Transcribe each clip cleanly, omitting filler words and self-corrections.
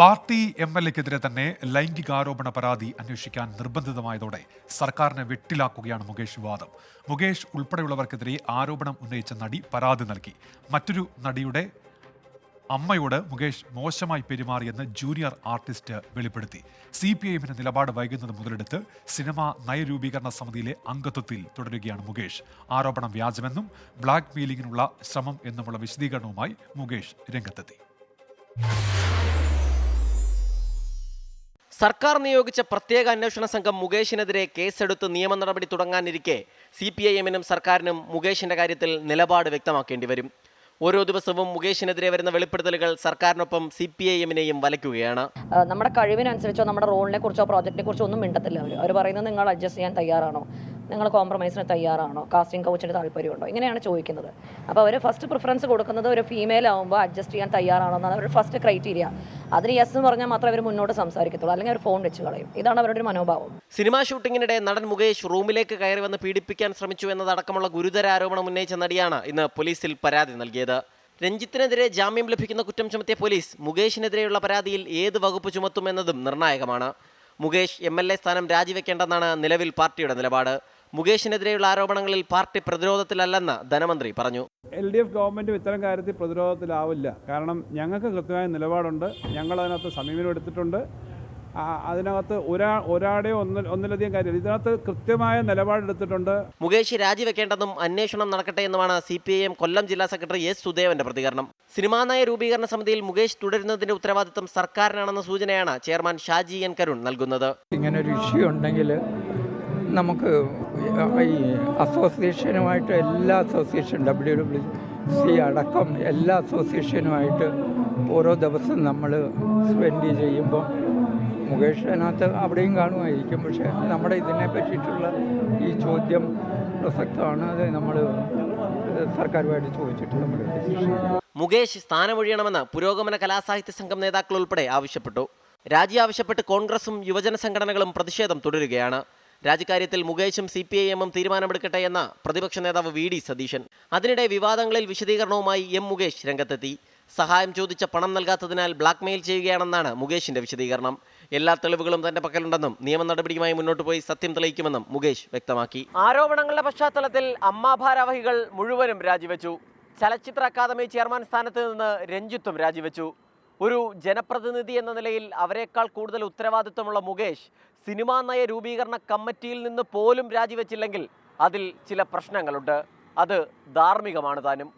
Party എംഎൽഎക്കെതിരെ തന്നെ ലൈംഗികാരോപണ പരാതി അന്വേഷിക്കാൻ നിർബന്ധിതമായതോടെ സർക്കാരിനെ വെട്ടിലാക്കുകയാണ് മുകേഷ് വാദം. മുകേഷ് ഉൾപ്പെടെയുള്ളവർക്കെതിരെ ആരോപണം ഉന്നയിച്ച നടി പരാതി നൽകി. മറ്റൊരു നടിയുടെ അമ്മയോട് മുകേഷ് മോശമായി പെരുമാറിയെന്ന് ജൂനിയർ ആർട്ടിസ്റ്റ് വെളിപ്പെടുത്തി. CPIഎമ്മിന്റെ നിലപാട് വൈകുന്നത് മുതലെടുത്ത് സിനിമാ നയരൂപീകരണ സമിതിയിലെ അംഗത്വത്തിൽ തുടരുകയാണ് മുകേഷ്. ആരോപണം വ്യാജമെന്നും ബ്ലാക്ക് മെയിലിംഗിനുള്ള ശ്രമം എന്നുമുള്ള വിശദീകരണവുമായി മുകേഷ് രംഗത്തെത്തി. സർക്കാർ നിയോഗിച്ച പ്രത്യേക അന്വേഷണ സംഘം മുകേഷിനെതിരെ കേസെടുത്ത് നിയമ നടപടി തുടങ്ങാനിരിക്കെ CPIഎമ്മിനും സർക്കാരിനും മുകേഷിന്റെ കാര്യത്തിൽ നിലപാട് വ്യക്തമാക്കേണ്ടി വരും. ഓരോ ദിവസവും മുകേഷിനെതിരെ വരുന്ന വെളിപ്പെടുത്തലുകൾ സർക്കാരിനൊപ്പം CPIഎമ്മിനെയും വലയ്ക്കുകയാണ്. നമ്മുടെ കഴിവിനനുസരിച്ചോ നമ്മുടെ റോളിനെ കുറിച്ചോ പ്രോജക്റ്റിനെ കുറിച്ചോ ഒന്നും മിണ്ടത്തില്ല. അവർ പറയുന്നത് നിങ്ങൾ അഡ്ജസ്റ്റ് ചെയ്യാൻ തയ്യാറാണോ, നിങ്ങൾ കോംപ്രമൈസിന് തയ്യാറാണോ, കാസ്റ്റിംഗ് കൗച്ചിന് താല്പര്യമുണ്ടോ, ഇങ്ങനെയാണ് ചോദിക്കുന്നത്. അപ്പോൾ അവർ ഫസ്റ്റ് പ്രിഫറൻസ് കൊടുക്കുന്നത് ഒരു ഫീമെയിൽ ആകുമ്പോൾ അഡ്ജസ്റ്റ് ചെയ്യാൻ തയ്യാറാണോ എന്നാണ് അവരുടെ ഫസ്റ്റ് ക്രൈറ്റീരിയ. അതിന് യെസ് എന്ന് പറഞ്ഞാൽ മാത്രമേ അവർ മുന്നോട്ട് സംസാരിക്കത്തുള്ളൂ, അല്ലെങ്കിൽ അവർ ഫോൺ വെച്ച് കളയും. ഇതാണ് അവരുടെ ഒരു മനോഭാവം. സിനിമാ ഷൂട്ടിങ്ങിനിടെ നടൻ മുകേഷ് റൂമിലേക്ക് കയറി വന്ന് പീഡിപ്പിക്കാൻ ശ്രമിച്ചു എന്നതടക്കമുള്ള ഗുരുതര ആരോപണം ഉന്നയിച്ച നടിയാണ് ഇന്ന് പോലീസിൽ പരാതി നൽകിയത്. രഞ്ജിത്തിനെതിരെ ജാമ്യം ലഭിക്കുന്ന കുറ്റം ചുമത്തിയ പോലീസ് മുകേഷിനെതിരെയുള്ള പരാതിയിൽ ഏത് വകുപ്പ് ചുമത്തുമെന്നതും നിർണായകമാണ്. മുകേഷ് MLA സ്ഥാനം രാജിവെക്കേണ്ടെന്നാണ് നിലവിൽ പാർട്ടിയുടെ നിലപാട്. മുകേഷിനെതിരെയുള്ള ആരോപണങ്ങളിൽ പാർട്ടി പ്രതിരോധത്തിലല്ലെന്ന് ധനമന്ത്രി പറഞ്ഞു. LDF ഗവൺമെൻറ് ഇത്തരം കാര്യത്തിൽ പ്രതിരോധത്തിലാവില്ല. കാരണം ഞങ്ങൾക്ക് കൃത്യമായ നിലപാടുണ്ട്. ഞങ്ങളതിനകത്ത് സമീപനം എടുത്തിട്ടുണ്ട്. അതിനകത്ത് ഒരാടെയോ ഒന്നിലധികം കാര്യം ഇതിനകത്ത് കൃത്യമായ നിലപാടെടുത്തിട്ടുണ്ട്. മുകേഷ് രാജിവെക്കേണ്ടെന്നും അന്വേഷണം നടക്കട്ടെ എന്നുമാണ് CPIഎം കൊല്ലം ജില്ലാ സെക്രട്ടറി S. സുദേവന്റെ പ്രതികരണം. സിനിമാ നയ രൂപീകരണ സമിതിയിൽ മുകേഷ് തുടരുന്നതിന്റെ ഉത്തരവാദിത്തം സർക്കാരിനാണെന്ന സൂചനയാണ് ചെയർമാൻ ഷാജി N. കരുൺ നൽകുന്നത്. ഇങ്ങനൊരു ഇഷ്യൂ ഉണ്ടെങ്കിൽ നമുക്ക് ഈ അസോസിയേഷനുമായിട്ട് എല്ലാ അസോസിയേഷൻ WWC അടക്കം എല്ലാ അസോസിയേഷനുമായിട്ട് ഓരോ ദിവസം നമ്മൾ സ്പെൻഡ് ചെയ്യുമ്പോൾ മുകേഷ് അതിനകത്ത് അവിടെയും കാണുമായിരിക്കും. പക്ഷേ നമ്മുടെ ഇതിനെ പറ്റിയിട്ടുള്ള ഈ ചോദ്യം പ്രസക്തമാണ്. അത് നമ്മൾ സർക്കാരുമായിട്ട് ചോദിച്ചിട്ട് നമ്മൾ മുകേഷ് സ്ഥാനമൊഴിയണമെന്ന് പുരോഗമന കലാസാഹിത്യ സംഘം നേതാക്കൾ ഉൾപ്പെടെ ആവശ്യപ്പെട്ടു. രാജി ആവശ്യപ്പെട്ട് കോൺഗ്രസും യുവജന സംഘടനകളും പ്രതിഷേധം തുടരുകയാണ്. രാജിക്കാര്യത്തിൽ മുകേഷും CPIഎമ്മും തീരുമാനമെടുക്കട്ടെ എന്ന പ്രതിപക്ഷ നേതാവ് VD സതീശൻ. അതിനിടെ വിവാദങ്ങളിൽ വിശദീകരണവുമായി മുകേഷ് രംഗത്തെത്തി. സഹായം ചോദിച്ച പണം നൽകാത്തതിനാൽ ബ്ലാക്ക് മെയിൽ ചെയ്യുകയാണെന്നാണ് മുകേഷിന്റെ വിശദീകരണം. എല്ലാ തെളിവുകളും തന്റെ പക്കലുണ്ടെന്നും നിയമ നടപടിയുമായി മുന്നോട്ട് പോയി സത്യം തെളിയിക്കുമെന്നും മുകേഷ് വ്യക്തമാക്കി. ആരോപണങ്ങളുടെ പശ്ചാത്തലത്തിൽ അമ്മ ഭാരവാഹികൾ മുഴുവനും രാജിവെച്ചു. ചലച്ചിത്ര അക്കാദമി ചെയർമാൻ സ്ഥാനത്ത് നിന്ന് രഞ്ജിത്തും രാജിവെച്ചു. ഒരു ജനപ്രതിനിധി എന്ന നിലയിൽ അവരെക്കാൾ കൂടുതൽ ഉത്തരവാദിത്വമുള്ള മുകേഷ് സിനിമാ നയ രൂപീകരണ കമ്മിറ്റിയിൽ നിന്ന് പോലും രാജിവെച്ചില്ലെങ്കിൽ അതിൽ ചില പ്രശ്നങ്ങളുണ്ട്. അത് ധാർമ്മികമാണ് താനും.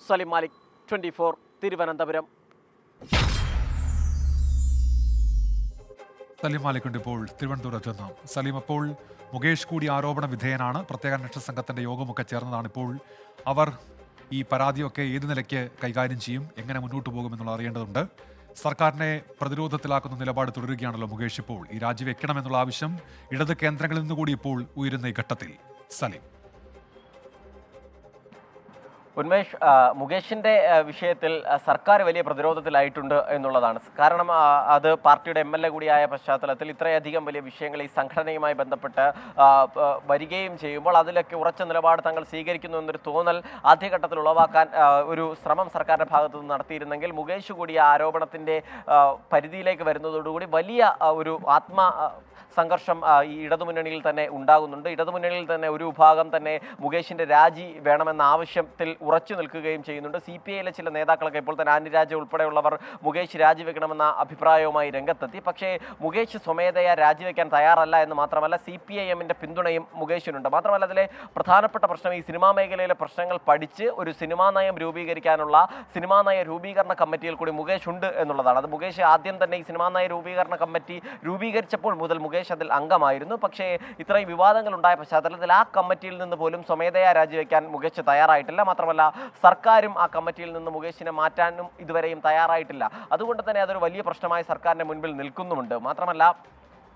സലിം മാലിക്, 24, തിരുവനന്തപുരം. സലീം മാലിക്കുണ്ട് ഇപ്പോൾ തിരുവനന്തപുരത്ത് നിന്ന്. സലീം, അപ്പോൾ മുകേഷ് കൂടി ആരോപണ വിധേയനാണ്. പ്രത്യേക അന്വേഷണ സംഘത്തിന്റെ യോഗമൊക്കെ ചേർന്നതാണ്. ഇപ്പോൾ അവർ ഈ പരാതിയൊക്കെ ഏത് നിലയ്ക്ക് കൈകാര്യം ചെയ്യും, എങ്ങനെ മുന്നോട്ട് പോകുമെന്നുള്ള അറിയേണ്ടതുണ്ട്. സർക്കാരിനെ പ്രതിരോധത്തിലാക്കുന്ന നിലപാട് തുടരുകയാണല്ലോ മുകേഷ്. ഇപ്പോൾ ഈ രാജിവെക്കണമെന്നുള്ള ആവശ്യം ഇടത് കേന്ദ്രങ്ങളിൽ നിന്നുകൂടി ഇപ്പോൾ ഉയരുന്ന ഈ ഘട്ടത്തിൽ സലീം. ഉന്മേഷ്, മുകേഷിന്റെ വിഷയത്തിൽ സർക്കാർ വലിയ പ്രതിരോധത്തിലായിട്ടുണ്ട് എന്നുള്ളതാണ്. കാരണം അത് പാർട്ടിയുടെ MLA കൂടിയായ പശ്ചാത്തലത്തിൽ ഇത്രയധികം വലിയ വിഷയങ്ങൾ ഈ സംഘടനയുമായി ബന്ധപ്പെട്ട് വരികയും ചെയ്യുമ്പോൾ അതിലൊക്കെ ഉറച്ച നിലപാട് തങ്ങൾ സ്വീകരിക്കുന്നു എന്നൊരു തോന്നൽ ആദ്യഘട്ടത്തിൽ ഉളവാക്കാൻ ഒരു ശ്രമം സർക്കാരിന്റെ ഭാഗത്തു നിന്ന് നടത്തിയിരുന്നെങ്കിൽ മുകേഷ് കൂടി ആരോപണത്തിന്റെ പരിധിയിലേക്ക് വരുന്നതോടുകൂടി വലിയ ഒരു സംഘർഷം ഈ ഇടതുമുന്നണിയിൽ തന്നെ ഉണ്ടാകുന്നുണ്ട്. ഇടതുമുന്നണിയിൽ തന്നെ ഒരു വിഭാഗം തന്നെ മുകേഷിന്റെ രാജി വേണമെന്ന ആവശ്യത്തിൽ ഉറച്ചു നിൽക്കുകയും ചെയ്യുന്നുണ്ട്. CPIയിലെ ചില നേതാക്കളൊക്കെ ഇപ്പോൾ തന്നെ ആന്റിരാജ ഉൾപ്പെടെയുള്ളവർ മുകേഷ് രാജിവെക്കണമെന്ന അഭിപ്രായവുമായി രംഗത്തെത്തി. പക്ഷേ മുകേഷ് സ്വമേധയാ രാജിവെക്കാൻ തയ്യാറല്ല എന്ന് മാത്രമല്ല CPIഎമ്മിന്റെ പിന്തുണയും മുകേഷിനുണ്ട്. മാത്രമല്ല അതിലെ പ്രധാനപ്പെട്ട പ്രശ്നം ഈ സിനിമാ മേഖലയിലെ പ്രശ്നങ്ങൾ പഠിച്ച് ഒരു സിനിമാ നയം രൂപീകരിക്കാനുള്ള സിനിമാ നയ രൂപീകരണ കമ്മിറ്റിയിൽ കൂടി മുകേഷ് ഉണ്ട് എന്നുള്ളതാണ്. അത് മുകേഷ് ആദ്യം തന്നെ ഈ സിനിമാ നയ രൂപീകരണ കമ്മിറ്റി രൂപീകരിച്ചപ്പോൾ മുതൽ മുകേഷ് അതിൽ അംഗമായിരുന്നു. പക്ഷേ ഇത്രയും വിവാദങ്ങൾ ഉണ്ടായ പശ്ചാത്തലത്തിൽ ആ കമ്മിറ്റിയിൽ നിന്ന് പോലും സ്വമേധയാ രാജിവെക്കാൻ മുകേഷ് തയ്യാറായിട്ടില്ല. മാത്രമല്ല സർക്കാരും ആ കമ്മിറ്റിയിൽ നിന്ന് മുകേഷിനെ മാറ്റാനും ഇതുവരെയും തയ്യാറായിട്ടില്ല. അതുകൊണ്ട് തന്നെ അതൊരു വലിയ പ്രശ്നമായി സർക്കാരിന്റെ മുൻപിൽ നിൽക്കുന്നുമുണ്ട്. മാത്രമല്ല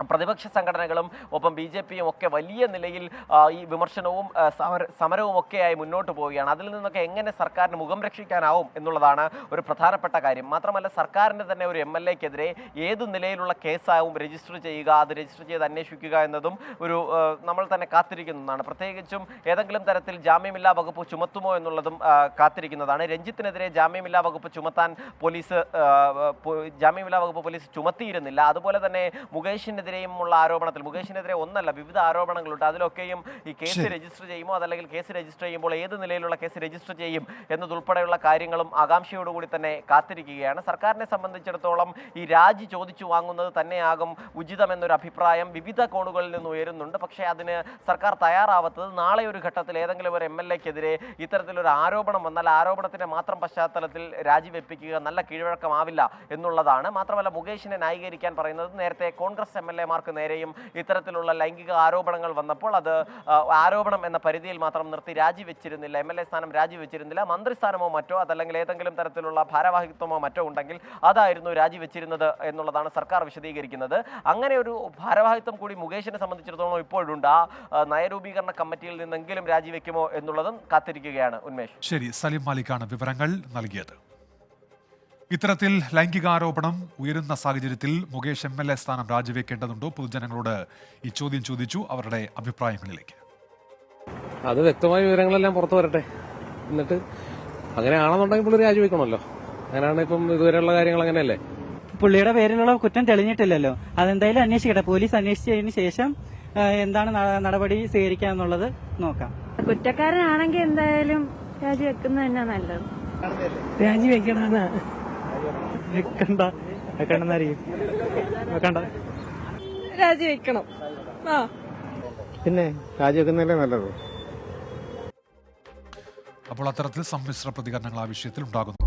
പ്രതിപക്ഷ സംഘടനകളും ഒപ്പം BJPയും ഒക്കെ വലിയ നിലയിൽ ഈ വിമർശനവും സമരവും ഒക്കെയായി മുന്നോട്ട് പോവുകയാണ്. അതിൽ നിന്നൊക്കെ എങ്ങനെ സർക്കാരിന് മുഖം രക്ഷിക്കാനാവും എന്നുള്ളതാണ് ഒരു പ്രധാനപ്പെട്ട കാര്യം. മാത്രമല്ല സർക്കാരിൻ്റെ തന്നെ ഒരു MLAക്കെതിരെ ഏതു നിലയിലുള്ള കേസാവും രജിസ്റ്റർ ചെയ്യുക, അത് രജിസ്റ്റർ ചെയ്ത് അന്വേഷിക്കുക എന്നതും ഒരു നമ്മൾ തന്നെ കാത്തിരിക്കുന്നതാണ്. പ്രത്യേകിച്ചും ഏതെങ്കിലും തരത്തിൽ ജാമ്യമില്ലാ വകുപ്പ് ചുമത്തുമോ എന്നുള്ളതും കാത്തിരിക്കുന്നതാണ്. രഞ്ജിത്തിനെതിരെ ജാമ്യമില്ലാ വകുപ്പ് ചുമത്താൻ ജാമ്യമില്ലാ വകുപ്പ് പോലീസ് ചുമത്തിയിരുന്നില്ല. അതുപോലെ തന്നെ മുകേഷിനെതിരെയുമുള്ള ആരോപണത്തിൽ മുകേഷിനെതിരെ ഒന്നല്ല വിവിധ ആരോപണങ്ങളുണ്ട്. അതിലൊക്കെയും ഈ കേസ് രജിസ്റ്റർ ചെയ്യുമോ അതല്ലെങ്കിൽ കേസ് രജിസ്റ്റർ ചെയ്യുമ്പോൾ ഏത് നിലയിലുള്ള കേസ് രജിസ്റ്റർ ചെയ്യും എന്നതുൾപ്പെടെയുള്ള കാര്യങ്ങളും ആകാംക്ഷയോടുകൂടി തന്നെ കാത്തിരിക്കുകയാണ്. സർക്കാരിനെ സംബന്ധിച്ചിടത്തോളം ഈ രാജി ചോദിച്ചു വാങ്ങുന്നത് തന്നെയാകും ഉചിതമെന്നൊരു അഭിപ്രായം വിവിധ കോണുകളിൽ നിന്ന് ഉയരുന്നുണ്ട്. പക്ഷേ അതിന് സർക്കാർ തയ്യാറാവാത്തത് നാളെ ഒരു ഘട്ടത്തിൽ ഏതെങ്കിലും ഒരു MLAക്കെതിരെ ഇത്തരത്തിലൊരു ആരോപണം വന്നാൽ ആരോപണത്തിന്റെ മാത്രം പശ്ചാത്തലത്തിൽ രാജിവെപ്പിക്കുക നല്ല കീഴ്വഴക്കമാവില്ല എന്നുള്ളതാണ്. മാത്രമല്ല മുകേഷിനെ ന്യായീകരിക്കാൻ പറയുന്നത് നേരത്തെ കോൺഗ്രസ് MLAമാർക്ക് നേരെയും ഇത്തരത്തിലുള്ള ലൈംഗിക ആരോപണങ്ങൾ വന്നപ്പോൾ അത് ആരോപണം എന്ന പരിധിയിൽ മാത്രം നിർത്തി രാജിവെച്ചിരുന്നില്ല, MLA സ്ഥാനം രാജിവെച്ചിരുന്നില്ല. മന്ത്രിസ്ഥാനമോ മറ്റോ അതല്ലെങ്കിൽ ഏതെങ്കിലും തരത്തിലുള്ള ഭാരവാഹിത്വമോ മറ്റോ ഉണ്ടെങ്കിൽ അതായിരുന്നു രാജിവെച്ചിരുന്നത് എന്നുള്ളതാണ് സർക്കാർ വിശദീകരിക്കുന്നത്. അങ്ങനെ ഒരു ഭാരവാഹിത്വം കൂടി മുകേഷിനെ സംബന്ധിച്ചിടത്തോളം ഇപ്പോഴുണ്ട്. ആ നയരൂപീകരണ കമ്മിറ്റിയിൽ നിന്നെങ്കിലും രാജിവെക്കുമോ എന്നുള്ളതും കാത്തിരിക്കുകയാണ്. ഉന്മേഷ്. ശരി, സലിം മാലിക്കാണ് വിവരങ്ങൾ നൽകിയത്. ഇത്തരത്തിൽ ലൈംഗികാരോപണം ഉയരുന്ന സാഹചര്യത്തിൽ മുകേഷ് MLA സ്ഥാനം രാജിവെക്കേണ്ടതുണ്ടോ? പൊതുജനങ്ങളോട് ഈ ചോദ്യം ചോദിച്ചു. അവരുടെ അഭിപ്രായങ്ങളിലേക്ക്. അത് വ്യക്തമായ വിവരങ്ങളെല്ലാം പുറത്തു വരട്ടെ. എന്നിട്ട് അങ്ങനെയാണെന്നുണ്ടെങ്കിൽ പുള്ളി രാജിവെക്കണമല്ലോ. അങ്ങനെയാണ് ഇപ്പം ഇതുവരെയുള്ള കാര്യങ്ങൾ അങ്ങനെയല്ലേ. പുള്ളിയുടെ പേരിലുള്ള കുറ്റം തെളിഞ്ഞിട്ടില്ലല്ലോ. അതെന്തായാലും അന്വേഷിക്കട്ടെ. പോലീസ് അന്വേഷിച്ചതിന് ശേഷം എന്താണ് നടപടി സ്വീകരിക്കാന്നുള്ളത് നോക്കാം. കുറ്റക്കാരനാണെങ്കിൽ എന്തായാലും രാജിവെക്കുന്നത് തന്നെ നല്ലത്. രാജിവെക്കണമെന്ന് വെക്കണ്ട വെക്കണ്ട രാജിവെക്കണം. പിന്നെ രാജിവെക്കുന്നതല്ലേ നല്ലത്. അപ്പോൾ അത്തരത്തിൽ സമ്മിശ്ര പ്രതികരണങ്ങൾ ആ വിഷയത്തിൽ ഉണ്ടാകുന്നു.